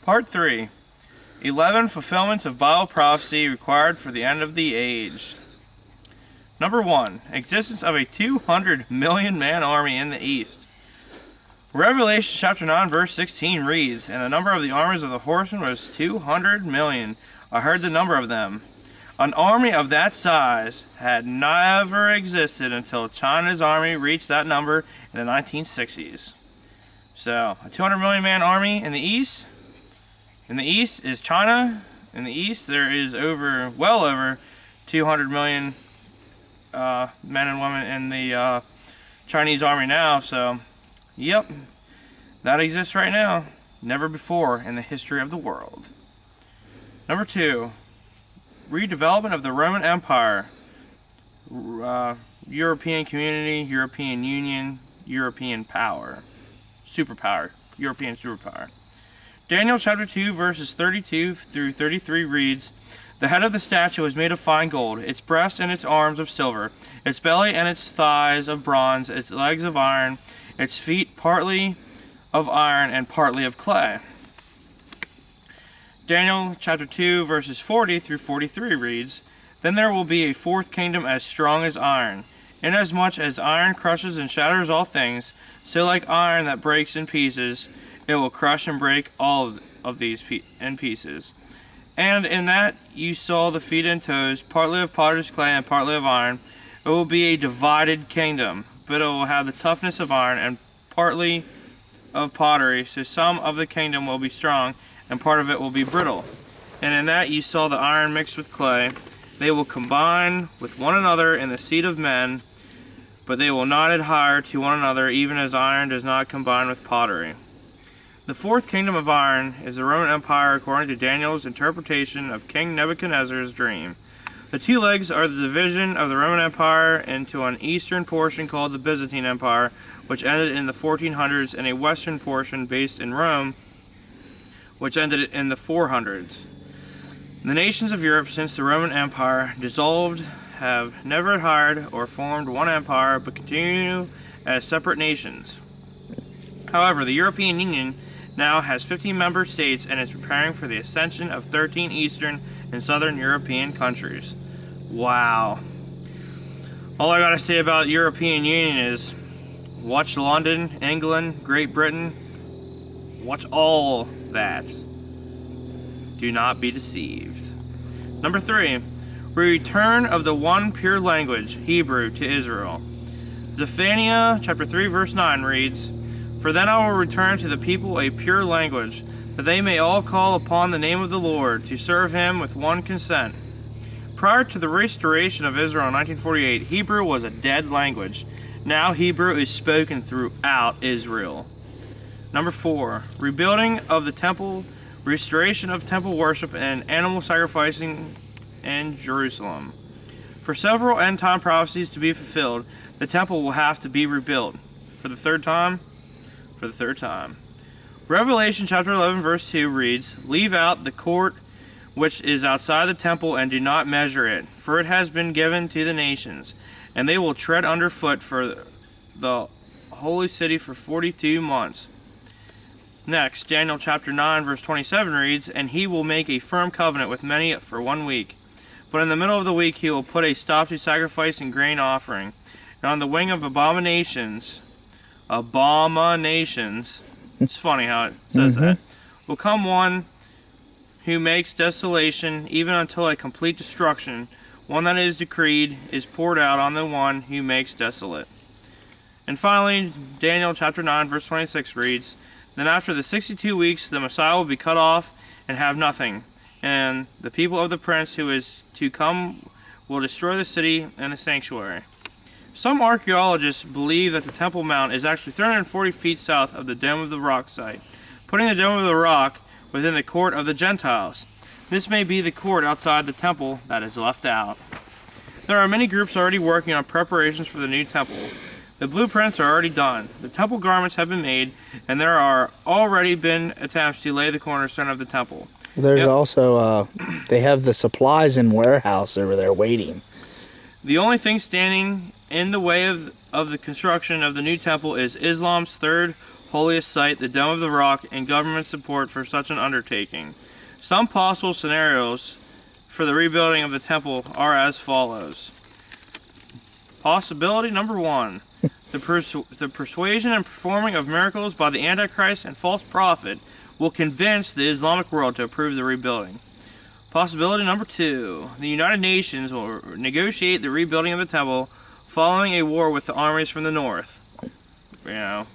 Part 3. 11 fulfillments of Bible prophecy required for the end of the age. Number 1. Existence of a 200 million man army in the east. Revelation chapter 9 verse 16 reads, "And the number of the armies of the horsemen was 200 million. I heard the number of them." An army of that size had never existed until China's army reached that number in the 1960s. So, a 200 million man army in the east. In the east is China. In the east there is well over 200 million men and women in the Chinese army now. So, yep, that exists right now. Never before in the history of the world. Number 2. Redevelopment of the Roman Empire. European community, European Union, European power. Superpower. European superpower. Daniel chapter 2 verses 32 through 33 reads, "The head of the statue was made of fine gold, its breast and its arms of silver, its belly and its thighs of bronze, its legs of iron, its feet partly of iron and partly of clay." Daniel chapter 2 verses 40 through 43 reads, "Then there will be a fourth kingdom as strong as iron. Inasmuch as iron crushes and shatters all things, so like iron that breaks in pieces, it will crush and break all of these in pieces. And in that you saw the feet and toes, partly of potter's clay and partly of iron. It will be a divided kingdom, but it will have the toughness of iron and partly of pottery, so some of the kingdom will be strong, and part of it will be brittle. And in that you saw the iron mixed with clay. They will combine with one another in the seed of men, but they will not adhere to one another, even as iron does not combine with pottery." The fourth kingdom of iron is the Roman Empire according to Daniel's interpretation of King Nebuchadnezzar's dream. The two legs are the division of the Roman Empire into an eastern portion called the Byzantine Empire, which ended in the 1400s, and a western portion based in Rome, which ended in the 400s. The nations of Europe, since the Roman Empire dissolved, have never adhered or formed one empire, but continue as separate nations. However, the European Union now has 15 member states and is preparing for the accession of 13 Eastern and Southern European countries. Wow. All I gotta say about European Union is watch London, England, Great Britain. Watch all that. Do not be deceived. Number 3. Return of the one pure language, Hebrew, to Israel. Zephaniah chapter 3 verse 9 reads, "For then I will return to the people a pure language, that they may all call upon the name of the Lord, to serve him with one consent." Prior to the restoration of Israel in 1948, Hebrew was a dead language. Now Hebrew is spoken throughout Israel. Number 4. Rebuilding of the temple, restoration of temple worship, and animal sacrificing in Jerusalem. For several end-time prophecies to be fulfilled, the temple will have to be rebuilt. For the third time? For the third time. Revelation chapter 11 verse 2 reads, "Leave out the court which is outside the temple and do not measure it, for it has been given to the nations, and they will tread underfoot for the holy city for 42 months. Next, Daniel chapter 9 verse 27 reads, "And he will make a firm covenant with many for 1 week. But in the middle of the week he will put a stop to sacrifice and grain offering. And on the wing of abominations, it's funny how it says that, will come one who makes desolation, even until a complete destruction. One that is decreed is poured out on the one who makes desolate." And finally, Daniel chapter 9 verse 26 reads, "Then after the 62 weeks the Messiah will be cut off and have nothing, and the people of the prince who is to come will destroy the city and the sanctuary." Some archaeologists believe that the Temple Mount is actually 340 feet south of the Dome of the Rock site, putting the Dome of the Rock within the court of the Gentiles. This may be the court outside the temple that is left out. There are many groups already working on preparations for the new temple. The blueprints are already done. The temple garments have been made, and there are already been attempts to lay the cornerstone of the temple. There's also, they have the supplies in warehouse over there waiting. The only thing standing in the way of the construction of the new temple is Islam's third holiest site, the Dome of the Rock, and government support for such an undertaking. Some possible scenarios for the rebuilding of the temple are as follows. Possibility number 1. The persuasion and performing of miracles by the Antichrist and false prophet will convince the Islamic world to approve the rebuilding. Possibility number 2. The United Nations will negotiate the rebuilding of the temple following a war with the armies from the north.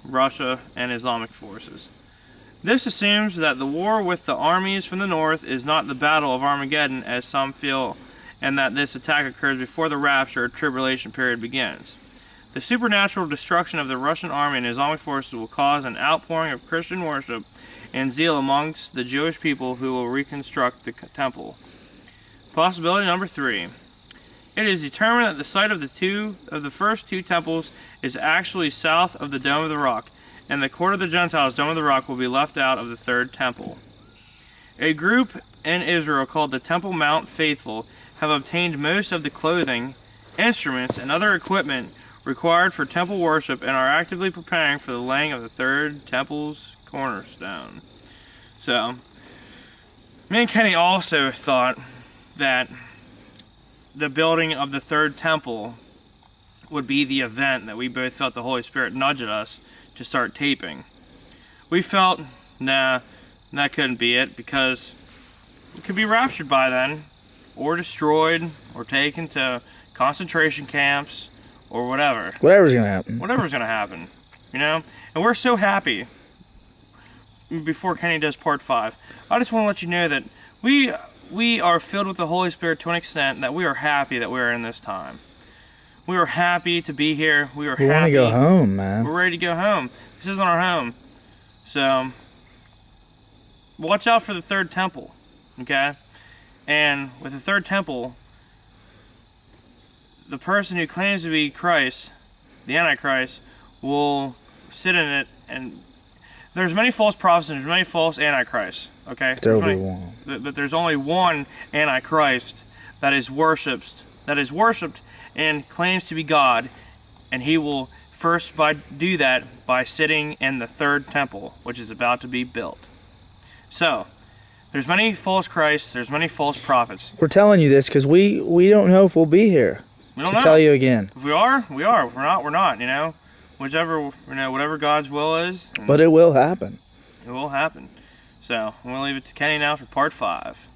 Russia and Islamic forces. This assumes that the war with the armies from the north is not the Battle of Armageddon, as some feel, and that this attack occurs before the rapture or tribulation period begins. The supernatural destruction of the Russian army and Islamic forces will cause an outpouring of Christian worship and zeal amongst the Jewish people who will reconstruct the temple. Possibility number 3. It is determined that the site of the first two temples is actually south of the Dome of the Rock, and the Court of the Gentiles, Dome of the Rock, will be left out of the third temple. A group in Israel called the Temple Mount Faithful have obtained most of the clothing, instruments, and other equipment required for temple worship and are actively preparing for the laying of the third temple's cornerstone. So, me and Kenny also thought that the building of the third temple would be the event that we both felt the Holy Spirit nudged us to start taping. We felt, nah, that couldn't be it, because it could be raptured by then, or destroyed, or taken to concentration camps, or whatever. Whatever's going to happen. Whatever's going to happen, And we're so happy. Before Kenny does part 5, I just want to let you know that we are filled with the Holy Spirit to an extent that we are happy that we are in this time. We are happy to be here. We happy. Want to go home, man. We're ready to go home. This isn't our home. So, watch out for the third temple, okay? And with the third temple, the person who claims to be Christ, the Antichrist, will sit in it, and there's many false prophets and there's many false Antichrists, okay? There will be one. But there's only one Antichrist that is worshipped and claims to be God, and he will first do that by sitting in the third temple, which is about to be built. So, there's many false Christs, there's many false prophets. We're telling you this because we don't know if we'll be here We don't know. tell you again. If we are, we are. If we're not, we're not, whatever God's will is. But it will happen. It will happen. So, I'm going to leave it to Kenny now for part 5.